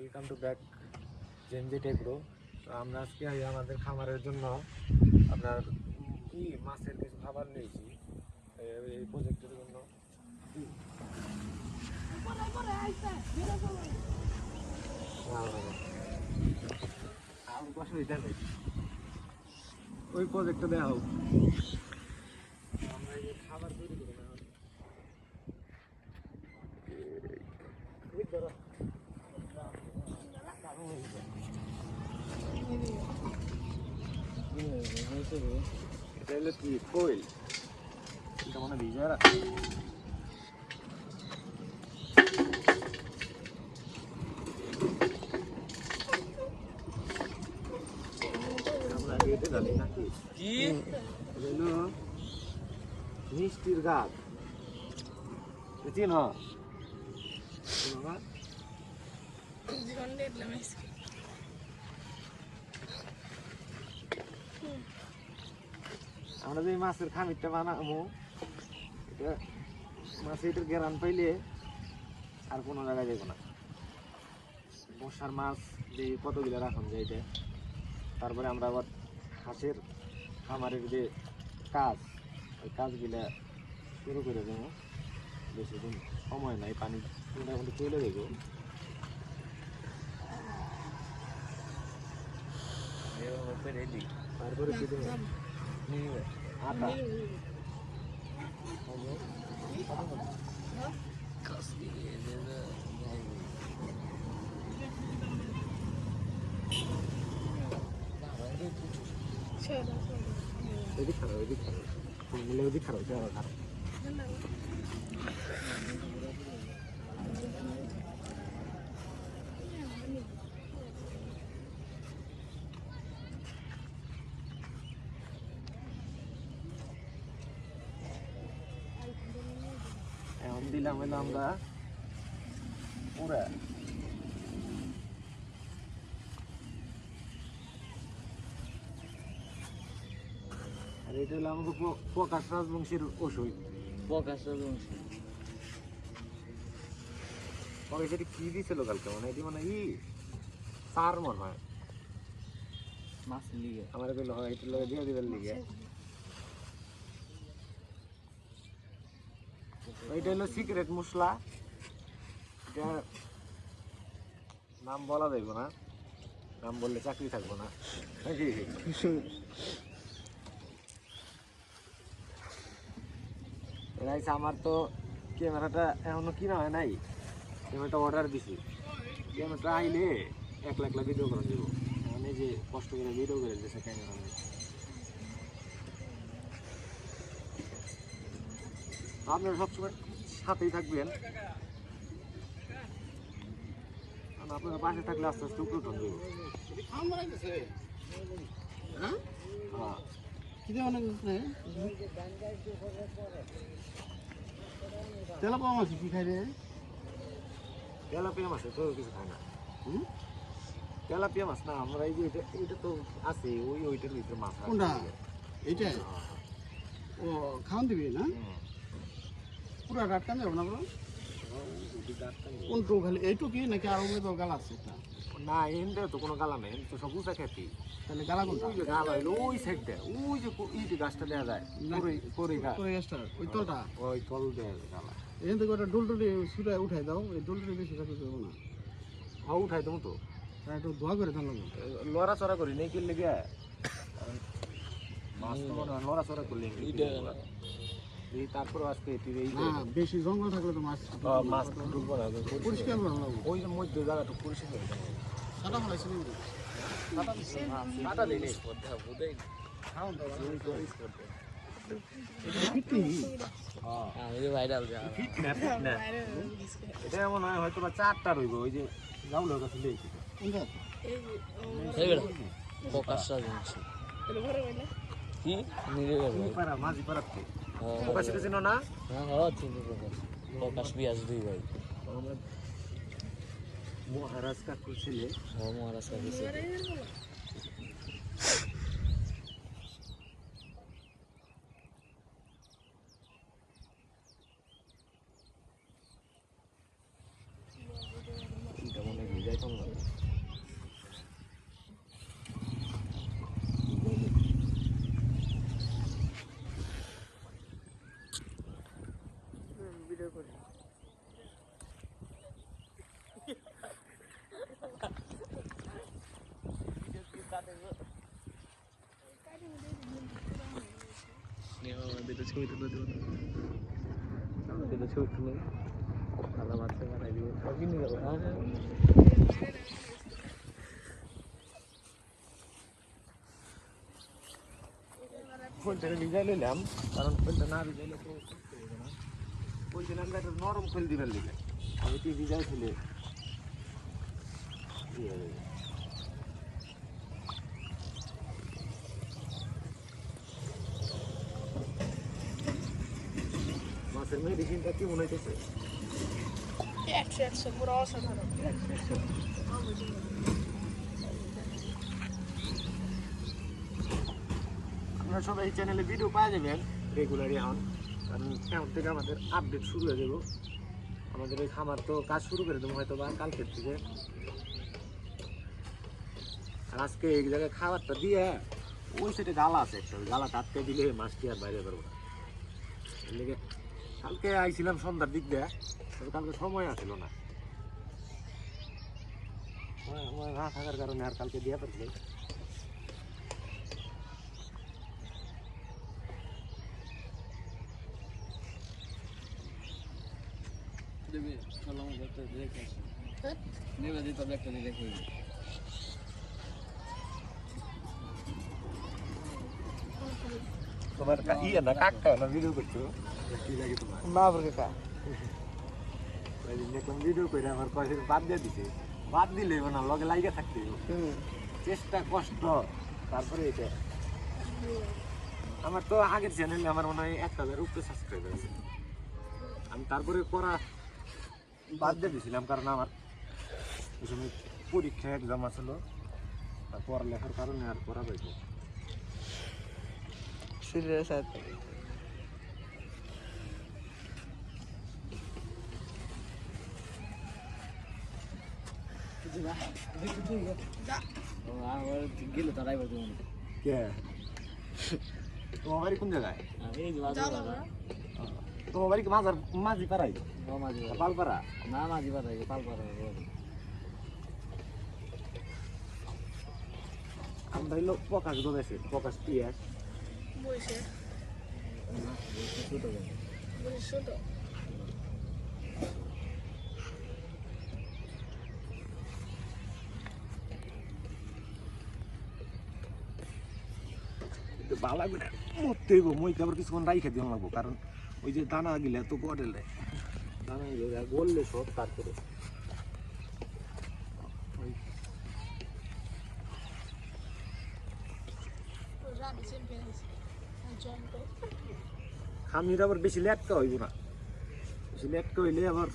Welcome to back Gen Z টেকরো। তো আমরা আজকে আমাদের খামারের জন্য আপনার মাছের কিছু খাবার নিয়েছি এই প্রজেক্টের জন্য। ওই প্রজেক্টটা দেওয়া হোক, আমরা এই খাবার তৈরি করি না। এটা হলো কি কোয়েল, এটা মানে ভিজা রাখা। আমরা এটা জানি না কি হলো মিষ্টির গাছ, চিন আমরা যে মাছের খামিরটা বানাবো, এটা মাছ এটার গ্রান পাইলে আর কোনো জায়গায় যাবো না। বর্ষার মাছ যে কতগুলো রাখুন যায় এটা, তারপরে আমরা আবার হাঁসের খামারের যে কাজ, ওই কাজগুলা শুরু করে দেবো। বেশি দিন সময় নাই, পানি মোটামুটি চলে দেবো। তারপরে আটা এদিক খারাপ, এদিক খারাপ, মিলে ওদিক খারাপ, খারাপ। এখন দিলাম হলো আমরা পুরা আর এটা হলো আমাকে প্রকাশ রাজবংশীর ওষুধ। প্রকাশ রাজবংশী সেটা কি দিয়েছিল কালকে, মানে এটি মানে সার মনে হয় মাছ লিগে আমার বললো হয় এটা লোক দিয়ে দিবেন লিগে। এটা হলো সিক্রেট মশলা, এটা নাম বলা যাইব না, নাম বললে চাকরি থাকবো না নাকি। আমার তো ক্যামেরাটা এখনো কিনা হয় নাই, ক্যামেরাটা অর্ডার দিছি। ক্যামেরাটা আইলে একলা একলা ভিডিও করে দেবো, মানে যে কষ্ট করে ভিডিও করে দিয়েছে ক্যামেরা নেই। আপনারা সবসময় সাথেই থাকবেন, আপনারা পাশে থাকলে আস্তে আস্তে উপরে উঠে দেবো। হ্যাঁ তেলাপিয়া মাছ কি খাই রে? তেলাপিয়া মাছ তো কিছু খায় না। তেলাপিয়া মাছ না, আমরা এই যে এটা তো আছে ওইটার ভিতরে মাছ। কোনটা? এইটা? ও খাওয়ান দিবি না? পুরা রাতটা নেব না? কোনটু খালি এইটুকি নাকি আরো গালা আছে? না এনটা তো কোনো গালা নেই, তো সব উঁচা খেতি। তাহলে গালা কোনটা? ওই যে গালা হইলো ওই সাইডটা, ওই যে ইটি গাছটা দেওয়া যায়, ওই তলটা ওই তল দেওয়া যায় গালা। এখান থেকে ওটা ডুলটুলি ছুটে উঠাই দাও, এই ডুলটুলি বেশি রাখতে দেবো না। হ্যাঁ উঠাই দেবো তো, একটু ধোয়া করে দিলাম। লড়াচড়া করি নেই কিনলে গিয়ে মাছ তো মনে হয় লড়াচড়া করলে এই তারপরে আজকে বেশি জঙ্গল থাকলে তো মাছ মাছ ঢুকবো না, পরিষ্কার ওই যে মধ্যে জায়গাটা পরিষ্কার করে দেবো। কাটা ফেলাইছি কাটা দিই নেই, এটা এমন হয় হয়তো বা 4টা রইব, ওই যে গাউলের কাছে লেগেছি। প্রকাশ রাজবংশী কি পাড়া মাঝি পাড়া প্রকাশ চিনো না? প্রকাশ বিয়াস দুই ভাই, মহারাজ কাকুর ছেলে। মহারাজ কাকুর ছেলে। মনে ভিজাইতাম না। ছবি তুলে দেবো ছবি তুলে ভালো বাচ্চা বানাই দিব কিনে দেবো ফুলটা ভিজাই নিলাম কারণ ফুলটা না ভিজাইলে তো না বলছিলাম যে একটা নরম ফুল দিবার লিখে আমি কি ভিজাই ফুলে মাছের মেডিসিনটা কি মনে হইতেছে 100 পুরো অসাধারণ। আপনারা সবাই এই চ্যানেলে ভিডিও পাওয়া যাবেন রেগুলারই এখন কারণ এখন থেকে আমাদের আপডেট শুরু হয়ে যাব আমাদের এই খামার তো কাজ শুরু করে দেবো হয়তো বা কালকের থেকে আর আজকে এই জায়গায় খাবারটা দিয়ে ওই সাইডে গালা আছে একটা ওই গালাটা আটকে দিলে মাছটি আর বাইরে পারবো না এর লেগে কালকে আইছিলাম সন্ধ্যার দিক দিয়ে তবে কালকে সময় আসলো না সময় না থাকার কারণে আর কালকে দিয়ে পারছি দেবে চলো আমাকে একটা দেখে আসি নেবে দিই তবে একটা দেখে তোমার ইয়ে না কাকা না ভিডিও করছো কি লাগে তোমার বাবর কাকা দেখলাম ভিডিও করে আমার কয়েক বাদ দিয়ে দিছে বাদ দিলে না লগে লাইগা থাকতে চেষ্টা কষ্ট তারপরে এটা আমার তো আগের চ্যানেলে আমার মনে হয় 1000 উপরে সাবস্ক্রাইবার আছে আমি তারপরে করা বাদ দিয়ে দিয়েছিলাম কারণ আমার ওই সময় পরীক্ষা এক্সাম আসলো আর পড়ালেখার কারণে আর করা যাইতো শরীরের সাথে আমার গেলে তারাই বাজে কে তোমার বাড়ি কোন জায়গায় এই যে তোমার বাড়ি কি মাঝার মাঝি পাড়াই মাঝি পালপাড়া না মাঝি পাড়া পাল পাড়া আমরা হইলো প্রকাশ গবেছে প্রকাশ পিয়াস বইছে ছোট বইছে তো বালা করে মরতে হইব মই আবার কিছুক্ষণ রাইখে দিয়ে লাগবো কারণ ওই যে দানা গিলে তো গড়ে দেয় দানা গড়লে সব তারপরে রানি চ্যাম্পিয়ন হইছে জন্ট খামির আবার বেশি লেটকা হইব না বেশি লেটকা হইলে আবার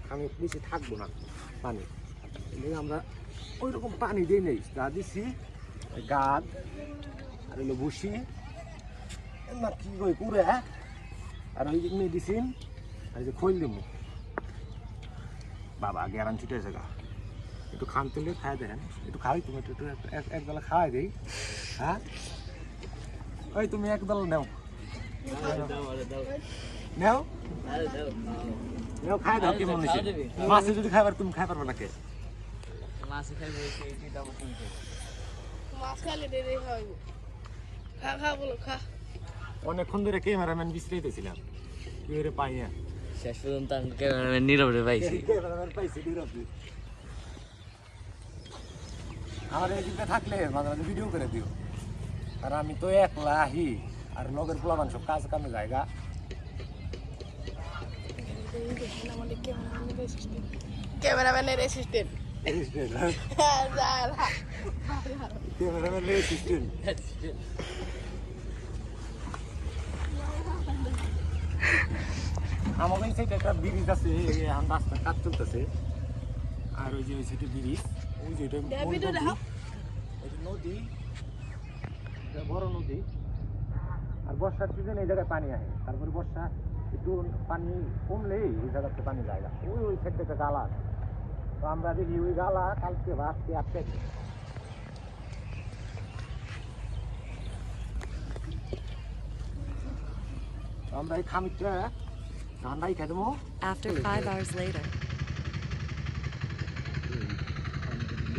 খামি বেশি থাকবো না পানি এলে আমরা ওই রকম পানি দিই নেই যা দিছি গাদ আর হলো ভুসি না কি কই কুড়ে আর ওই যে মেডিসিন আর যে খৈল দিব বাবা গ্যারান ছুটে আছে গা একটু খান তুলে খাই দেন একটু খাওয়াই তুমি একটু এক বেলা খাওয়াই দেই হ্যাঁ ওই তুমি এক বেলা নাও নাও নাও খাই দাও কি মনে হচ্ছে মাছে যদি খাইবার তুমি খাই পারবে না কে মাছ খাইবে এইটা বসে মাছ খাইলে দেরি হইব খা খা বলো খা অনেকক্ষণ ধরে ক্যামেরাম্যান বিশ্রাইতেছিলাম কি করে পাই না শেষ পর্যন্ত আমি ক্যামেরাম্যান নীরবে পাইছি ক্যামেরাম্যান পাইছি নীরবে আমার এই দিকে থাকলে মাঝে মাঝে ভিডিও করে দিও আর আমি তো একলা আহি আর লগের পোলাবান সব কাজ কামে জায়গা ক্যামেরাম্যানের অ্যাসিস্ট্যান্ট ক্যামেরাম্যান অ্যাসিস্ট্যান্ট আমাকে এই সাইডে একটা ব্রিজ আছে এখন রাস্তা কাজ চলতেছে আর ওই যে ওই সাইডে ব্রিজ ওই যে এটা নদী এটা বড় নদী আর বর্ষার সিজনে এই জায়গায় পানি আসে তারপরে বর্ষা একটু পানি কমলেই এই জায়গাতে পানি জায়গা ওই ওই সাইডে একটা গালা আছে তো আমরা দেখি ওই গালা কালকে বা আজকে আটকে আমরা এই খামিরটা ধান্দাই খেয়ে দেবো After 5 hours later.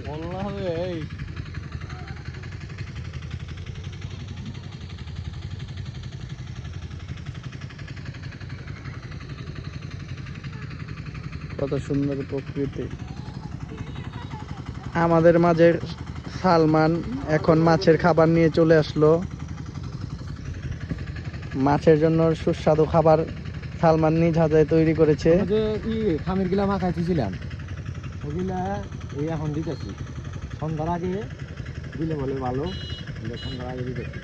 বললাম এই কত সুন্দর প্রকৃতি। আমাদের মাঝে সালমান এখন মাছের খাবার নিয়ে চলে আসলো। মাছের জন্য সুস্বাদু খাবার সালমান নিজ হাতে তৈরি করেছে। যে খামির গিলা মাখাইতেছিলাম ওগুলা এই এখন দিতেছি, সন্ধ্যার আগে দিলে বলে ভালো, সন্ধ্যার আগে দিতেছি।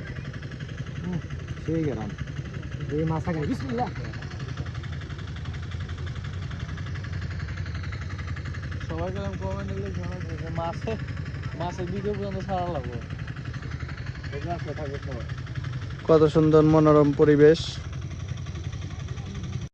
সেই গেলাম এই মাছ থাকে বিসমিল্লাহ। সবাই গেলাম কমেন্টে লিখে মাছের ভিডিও পর্যন্ত ছাড়া লাগবে। থাকবে সবাই। কত সুন্দর মনোরম পরিবেশ।